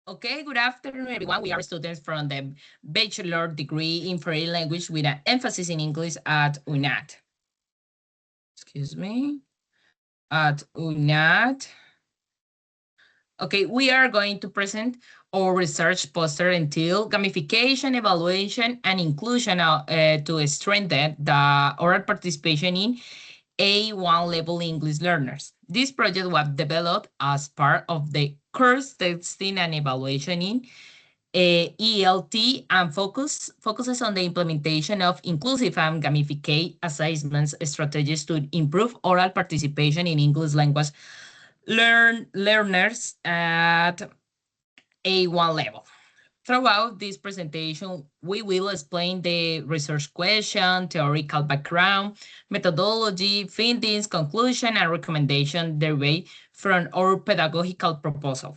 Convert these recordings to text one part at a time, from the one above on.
Okay, good afternoon, everyone. We are students from the bachelor degree in foreign language with an emphasis in English at UNAT. Excuse me, at UNAT. Okay, we are going to present our research poster entitled Gamification, Evaluation, and Inclusion to strengthen the oral participation in A1 level English learners. This project was developed as part of the course testing and evaluation in ELT and focuses on the implementation of inclusive and gamified assessments strategies to improve oral participation in English language learners at A1 level. Throughout this presentation, we will explain the research question, theoretical background, methodology, findings, conclusion, and recommendation derived from our pedagogical proposal.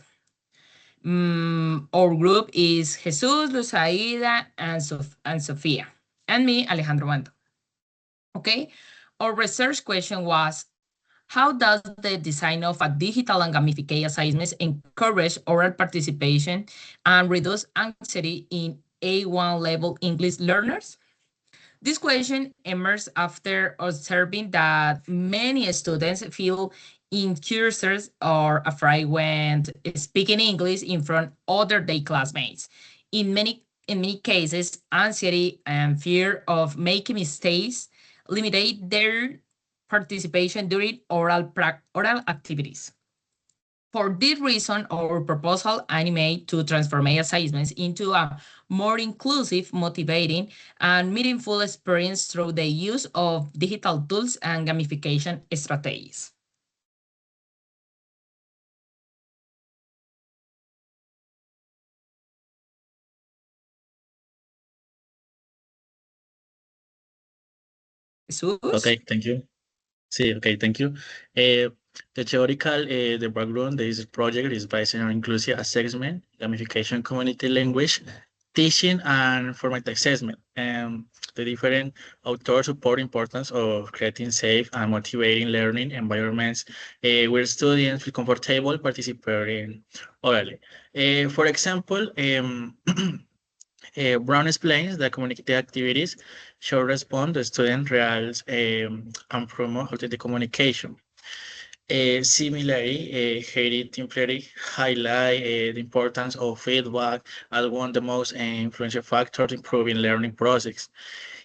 Our group is Jesus, Luzaida, and Sofia, and me, Alejandro Mando. Okay, our research question was, how does the design of a digital and gamified assessments encourage oral participation and reduce anxiety in A1 level English learners? This question emerged after observing that many students feel insecure or afraid when speaking English in front of other their classmates. In many cases, anxiety and fear of making mistakes limit their participation during oral activities. For this reason, our proposal aimed to transform assessments into a more inclusive, motivating, and meaningful experience through the use of digital tools and gamification strategies. Jesus? Okay, thank you. Sí, okay, thank you. The theoretical, the background, this project is based on inclusive assessment, gamification, community language, teaching, and formative assessment. The different authors support importance of creating safe and motivating learning environments where students feel comfortable participating orally. For example, Brown explains that community activities should respond to student reals and promote authentic communication. Similarly, Haiti temporarily highlight the importance of feedback as one of the most influential factors improving learning process.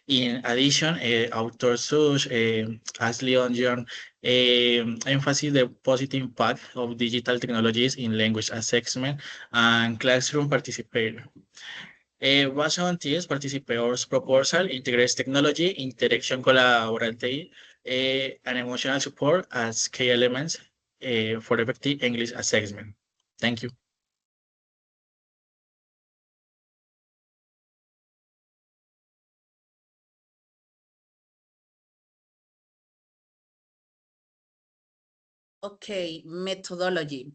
In addition, authors such as Leon John emphasize the positive impact of digital technologies in language assessment and classroom participation. Based participators' proposal integrates technology, interaction collaborative, and emotional support as key elements for effective English assessment. Thank you. Okay, methodology.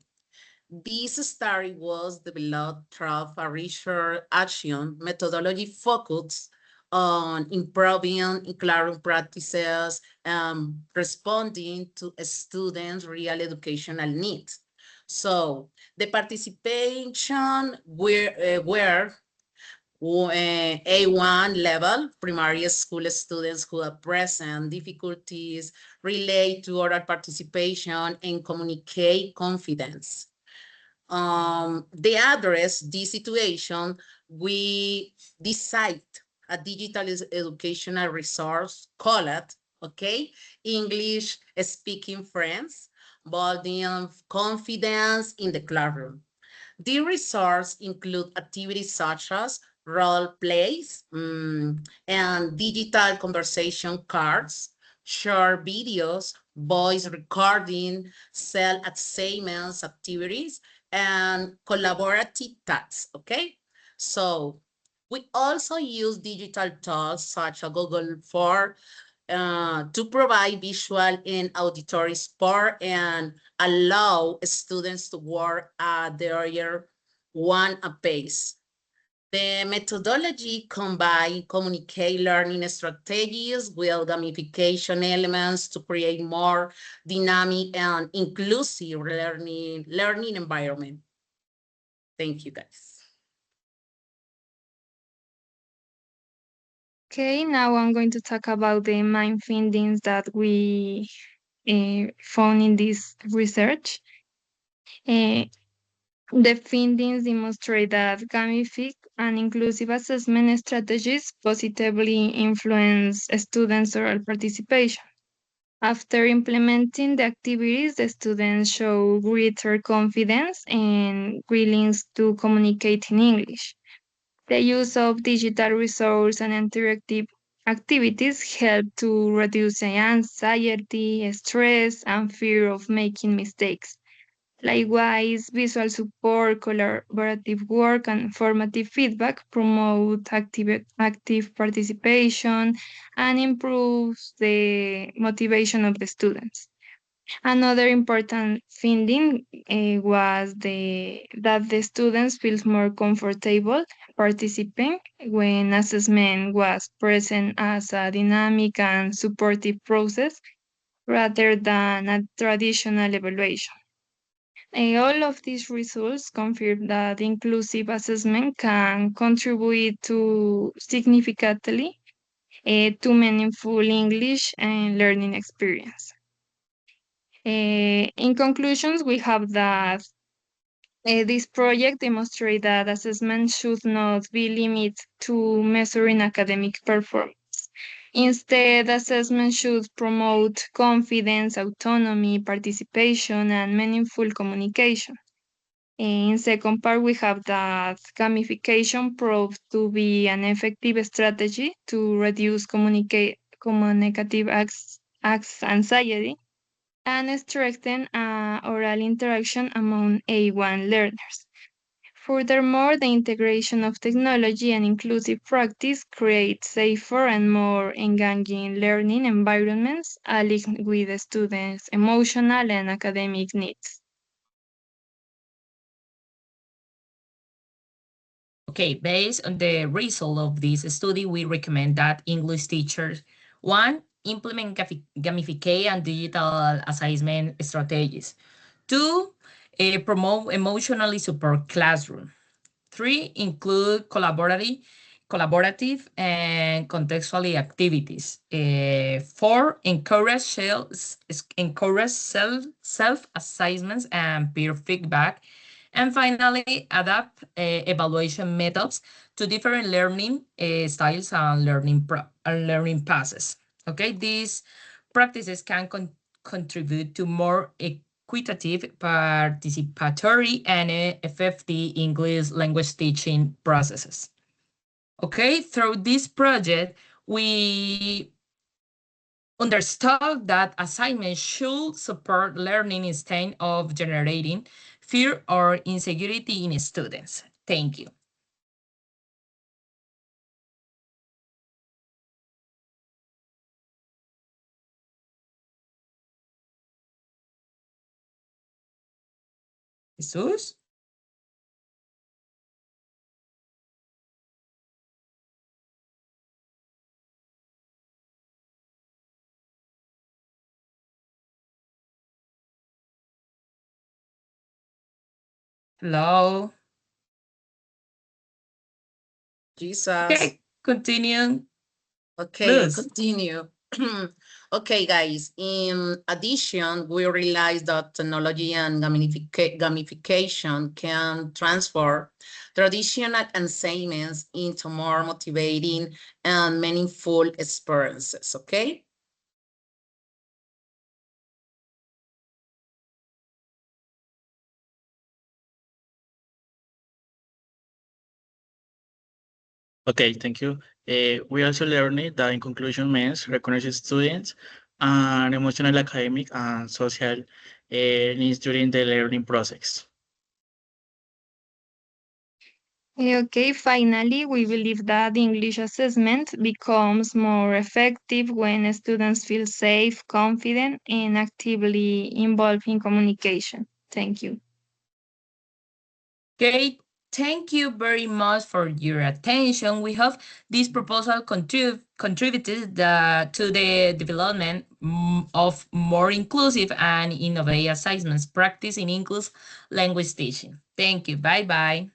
This study was developed through a research action methodology focused on improving classroom practices and responding to students' real educational needs. So the participation were A1 level primary school students who have present difficulties relate to oral participation and communicate confidence. They address this situation. We decide a digital educational resource called, okay, English speaking friends, building confidence in the classroom. The resource include activities such as role plays and digital conversation cards, short videos, voice recording, self-assignments activities, and collaborative tasks, okay? So we also use digital tools such as Google for to provide visual and auditory support and allow students to work at their one pace. The methodology combines communicate learning strategies with gamification elements to create more dynamic and inclusive learning environment. Thank you, guys. Okay, now I'm going to talk about the main findings that we found in this research. The findings demonstrate that gamific and inclusive assessment strategies positively influence students' oral participation. After implementing the activities, the students show greater confidence and willingness to communicate in English. The use of digital resources and interactive activities help to reduce anxiety, stress, and fear of making mistakes. Likewise, visual support, collaborative work, and formative feedback promote active participation and improves the motivation of the students. Another important finding was that the students feel more comfortable participating when assessment was present as a dynamic and supportive process rather than a traditional evaluation. All of these results confirm that inclusive assessment can contribute to significantly to meaningful English and learning experience. In conclusions, we have that this project demonstrates that assessment should not be limited to measuring academic performance. Instead, assessment should promote confidence, autonomy, participation, and meaningful communication. In second part, we have that gamification proved to be an effective strategy to reduce communicative anxiety and strengthen oral interaction among A1 learners. Furthermore, the integration of technology and inclusive practice creates safer and more engaging learning environments aligned with the students' emotional and academic needs. Okay, based on the result of this study, we recommend that English teachers, one, implement gamification and digital assessment strategies. Two, promote emotionally support classroom. Three, include collaborative and contextually activities. Four, encourage self-assessments and peer feedback. And finally, adapt evaluation methods to different learning styles and learning process. Okay, these practices can contribute to more equitative, participatory, and effective English language teaching processes. Okay, through this project, we understood that assignments should support learning instead of generating fear or insecurity in students. Thank you. Jesus? Hello? Jesus. Okay, continue. Okay, I'll Luz. continue. Okay, guys. In addition, we realized that technology and gamification can transform traditional assignments into more motivating and meaningful experiences, okay? Okay, thank you. We also learned that in conclusion means recognize students and emotional, academic, and social needs during the learning process. Okay, finally, we believe that English assessment becomes more effective when students feel safe, confident, and actively involved in communication. Thank you. Okay, Thank you very much for your attention. We hope this proposal contributed to the development of more inclusive and innovative assessments practice in English language teaching. Thank you. Bye-bye.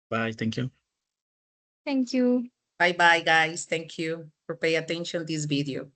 Bye. Thank you. Thank you. Bye-bye, guys. Thank you for paying attention to this video.